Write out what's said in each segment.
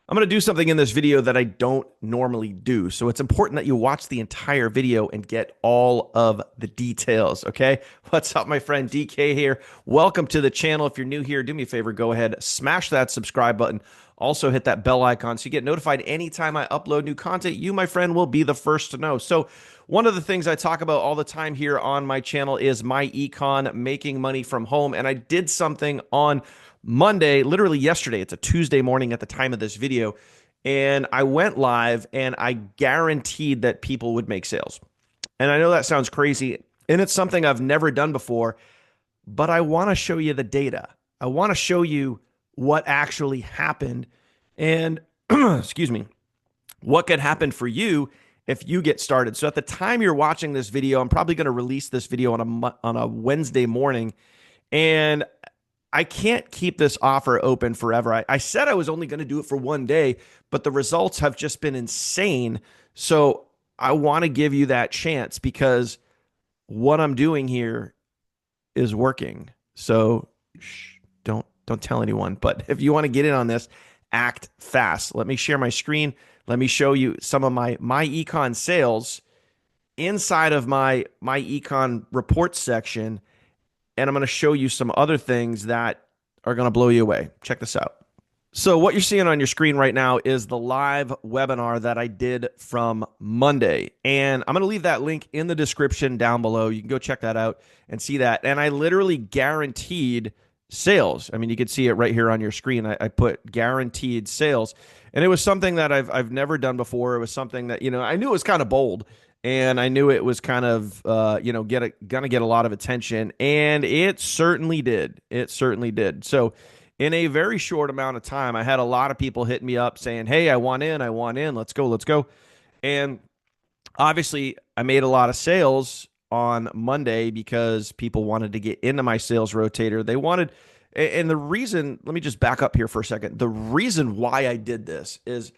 I'm going to do something in this video that I don't normally do. So it's important that you watch the entire video and get all of the details. Okay. What's up, my friend? DK here. Welcome to the channel. If you're new here, do me a favor, go ahead, smash that subscribe button. Also hit that bell icon so you get notified anytime I upload new content. You, my friend, will be the first to know. So one of the things I talk about all the time here on my channel is myEcon, making money from home. And I did something on Monday, literally yesterday. It's a Tuesday morning at the time of this video. And I went live and I guaranteed that people would make sales. And I know that sounds crazy. And it's something I've never done before, but I want to show you the data. I want to show you what actually happened and, excuse me, what could happen for you if you get started. So at the time you're watching this video, I'm probably going to release this video on a Wednesday morning. And I can't keep this offer open forever. I said I was only going to do it for one day, but the results have just been insane. So I want to give you that chance because what I'm doing here is working. So don't tell anyone. But if you want to get in on this, act fast. Let me share my screen. Let me show you some of my myEcon sales inside of my myEcon reports section. And I'm going to show you some other things that are going to blow you away. Check this out. So what you're seeing on your screen right now is the live webinar that I did from Monday. And I'm going to leave that link in the description down below. You can go check that out and see that. And I literally guaranteed sales. I mean, you can see it right here on your screen. I put guaranteed sales. And it was something that I've never done before. It was something that, I knew it was kind of bold. And I knew it was kind of, gonna get a lot of attention, and it certainly did. It certainly did. So, in a very short amount of time, I had a lot of people hitting me up saying, "Hey, I want in. I want in. Let's go. Let's go." And obviously, I made a lot of sales on Monday because people wanted to get into my sales rotator. They wanted, and the reason. Let me just back up here for a second. The reason why I did this is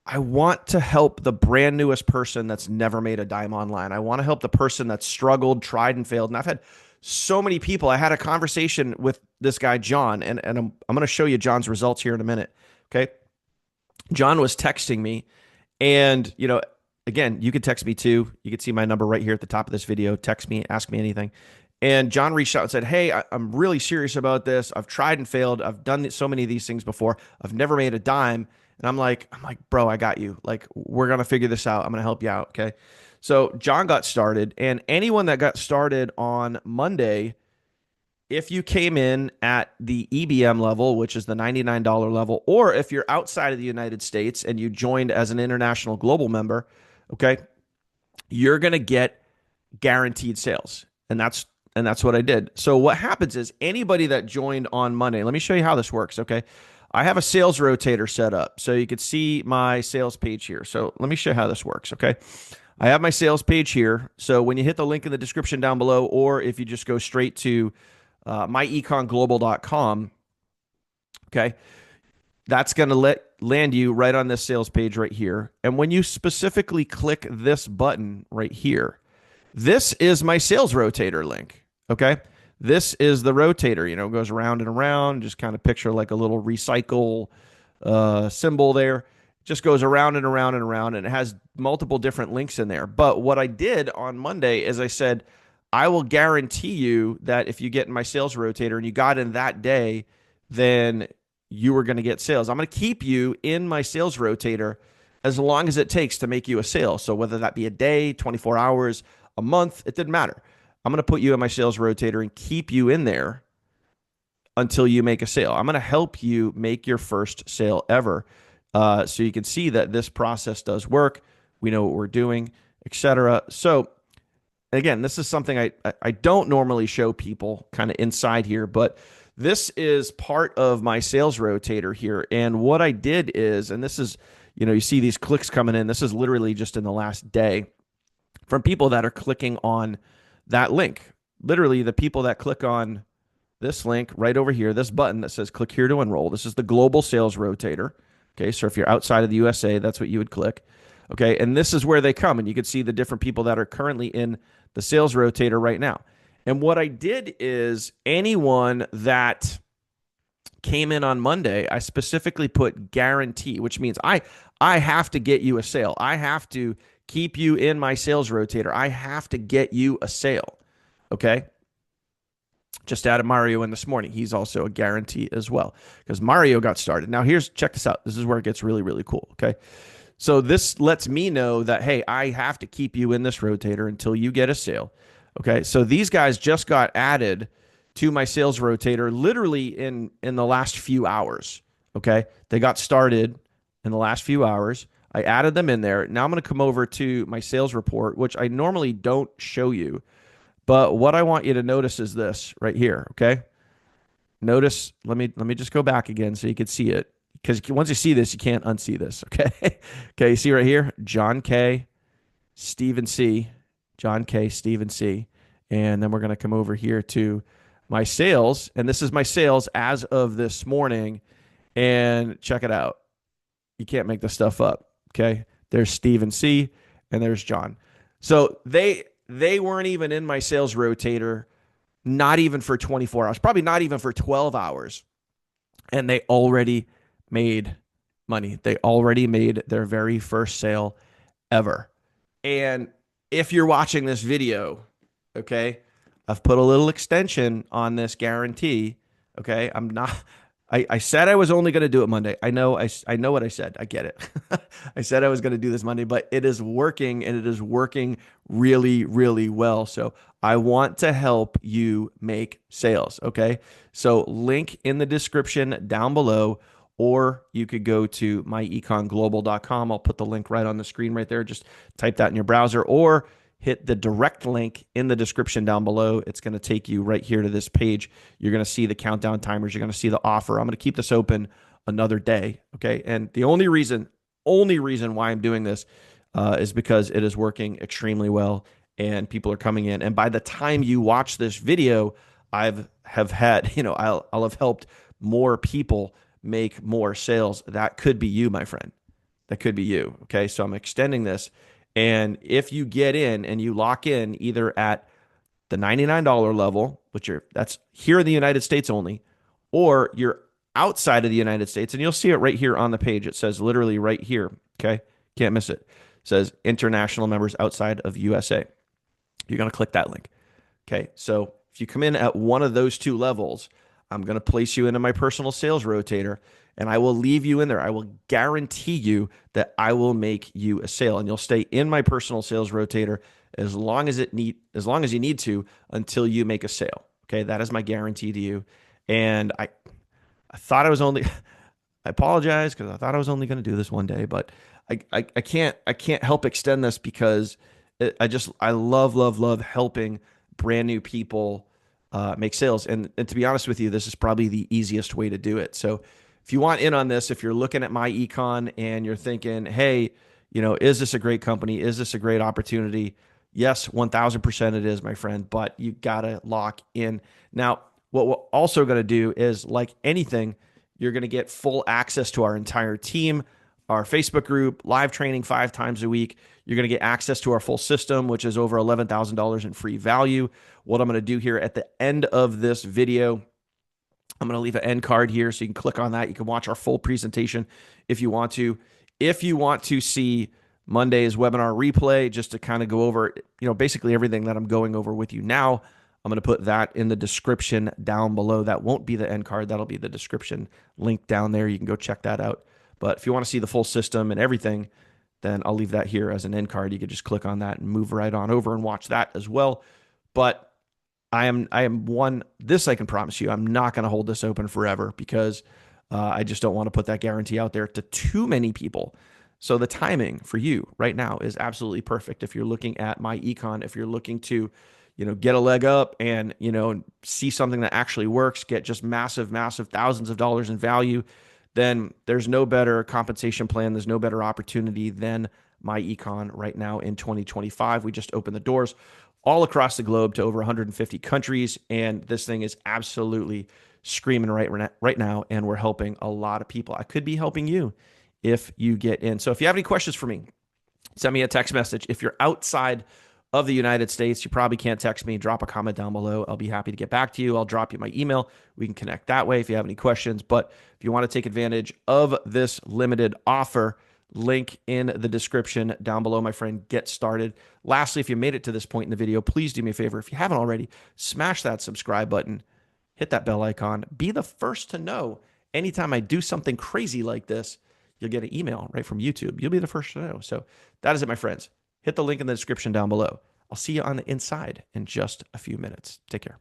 I want to help the brand newest person that's never made a dime online. I want to help the person that's struggled, tried, and failed. And I've had so many people. I had a conversation with this guy, John, and I'm going to show you John's results here in a minute. Okay. John was texting me, and, again, you could text me too. You could see my number right here at the top of this video. Text me, ask me anything. And John reached out and said, "Hey, I'm really serious about this. I've tried and failed. I've done so many of these things before. I've never made a dime." And I'm like, bro, I got you. Like, we're going to figure this out. I'm going to help you out. Okay. So John got started, and anyone that got started on Monday, if you came in at the EBM level, which is the $99 level, or if you're outside of the United States and you joined as an international global member, okay, you're going to get guaranteed sales. And that's what I did. So what happens is anybody that joined on Monday, let me show you how this works. Okay. I have a sales rotator set up, so you could see my sales page here. So let me show you how this works, okay? I have my sales page here. So when you hit the link in the description down below, or if you just go straight to myeconglobal.com, okay, that's going to land you right on this sales page right here. And when you specifically click this button right here, this is my sales rotator link, okay? This is the rotator, it goes around and around. Just kind of picture like a little recycle symbol there. Just goes around and around and around, and it has multiple different links in there. But what I did on Monday is I said, I will guarantee you that if you get in my sales rotator and you got in that day, then you are going to get sales. I'm going to keep you in my sales rotator as long as it takes to make you a sale. So whether that be a day, 24 hours, a month, it didn't matter. I'm going to put you in my sales rotator and keep you in there until you make a sale. I'm going to help you make your first sale ever. So you can see that this process does work. We know what we're doing, etc. So again, this is something I don't normally show people kind of inside here, but this is part of my sales rotator here. And what I did is, and this is, you see these clicks coming in. This is literally just in the last day from people that are clicking on that link. Literally, the people that click on this link right over here, this button that says click here to enroll. This is the global sales rotator. Okay, so if you're outside of the USA, that's what you would click. Okay, and this is where they come, and you can see the different people that are currently in the sales rotator right now. And what I did is anyone that came in on Monday, I specifically put guarantee, which means I have to get you a sale. I have to keep you in my sales rotator. I have to get you a sale. Okay? Just added Mario in this morning. He's also a guarantee as well because Mario got started. Now check this out. This is where it gets really, really cool. Okay. So this lets me know that, hey, I have to keep you in this rotator until you get a sale. Okay. So these guys just got added to my sales rotator literally in the last few hours. Okay. They got started in the last few hours. I added them in there. Now I'm going to come over to my sales report, which I normally don't show you. But what I want you to notice is this right here, okay? Notice, let me just go back again so you can see it. Because once you see this, you can't unsee this, okay? Okay, you see right here, John K, Stephen C, John K, Stephen C. And then we're going to come over here to my sales. And this is my sales as of this morning. And check it out. You can't make this stuff up, okay? There's Stephen C and there's John. So they weren't even in my sales rotator, not even for 24 hours, probably not even for 12 hours. And they already made money. They already made their very first sale ever. And if you're watching this video, okay, I've put a little extension on this guarantee. Okay. I said I was only going to do it Monday. I know what I said. I get it. I said I was going to do this Monday, but it is working and it is working really, really well. So I want to help you make sales. Okay. So link in the description down below, or you could go to myeconglobal.com. I'll put the link right on the screen right there. Just type that in your browser or hit the direct link in the description down below. It's going to take you right here to this page. You're going to see the countdown timers. You're going to see the offer. I'm going to keep this open another day. Okay. And the only reason why I'm doing this is because it is working extremely well and people are coming in. And by the time you watch this video, have had, I'll have helped more people make more sales. That could be you, my friend. That could be you. Okay. So I'm extending this. And if you get in and you lock in either at the $99 level, that's here in the United States only, or you're outside of the United States, and you'll see it right here on the page. It says literally right here, okay? Can't miss it. It says international members outside of USA. You're going to click that link. Okay, so if you come in at one of those two levels, I'm going to place you into my personal sales rotator, and I will leave you in there. I will guarantee you that I will make you a sale, and you'll stay in my personal sales rotator as long as you need to until you make a sale. Okay, that is my guarantee to you. And I thought I was only I apologize because I thought I was only going to do this one day, but I can't help extend this because I love helping brand new people make sales. And to be honest with you, this is probably the easiest way to do it. So if you want in on this, if you're looking at myEcon and you're thinking, hey, is this a great company? Is this a great opportunity? Yes, 1000% it is, my friend, but you got to lock in. Now, what we're also going to do is, like anything, you're going to get full access to our entire team, our Facebook group, live training 5 times a week. You're going to get access to our full system, which is over $11,000 in free value. What I'm going to do here at the end of this video, I'm going to leave an end card here so you can click on that. You can watch our full presentation if you want to. If you want to see Monday's webinar replay, just to kind of go over, basically everything that I'm going over with you now, I'm going to put that in the description down below. That won't be the end card. That'll be the description link down there. You can go check that out. But if you want to see the full system and everything, then I'll leave that here as an end card. You can just click on that and move right on over and watch that as well. But I am one, this I can promise you, I'm not going to hold this open forever because I just don't want to put that guarantee out there to too many people. So the timing for you right now is absolutely perfect. If you're looking at myEcon, if you're looking to, get a leg up and, see something that actually works, get just massive thousands of dollars in value, then there's no better compensation plan. There's no better opportunity than myEcon right now in 2025. We just opened the doors all across the globe to over 150 countries. And this thing is absolutely screaming right now. And we're helping a lot of people. I could be helping you if you get in. So if you have any questions for me, send me a text message. If you're outside of the United States, you probably can't text me. Drop a comment down below. I'll be happy to get back to you. I'll drop you my email. We can connect that way if you have any questions. But if you want to take advantage of this limited offer, link in the description down below, my friend. Get started. Lastly, if you made it to this point in the video, please do me a favor. If you haven't already, smash that subscribe button, hit that bell icon. Be the first to know anytime I do something crazy like this. You'll get an email right from YouTube. You'll be the first to know. So that is it, my friends. Hit the link in the description down below. I'll see you on the inside in just a few minutes. Take care.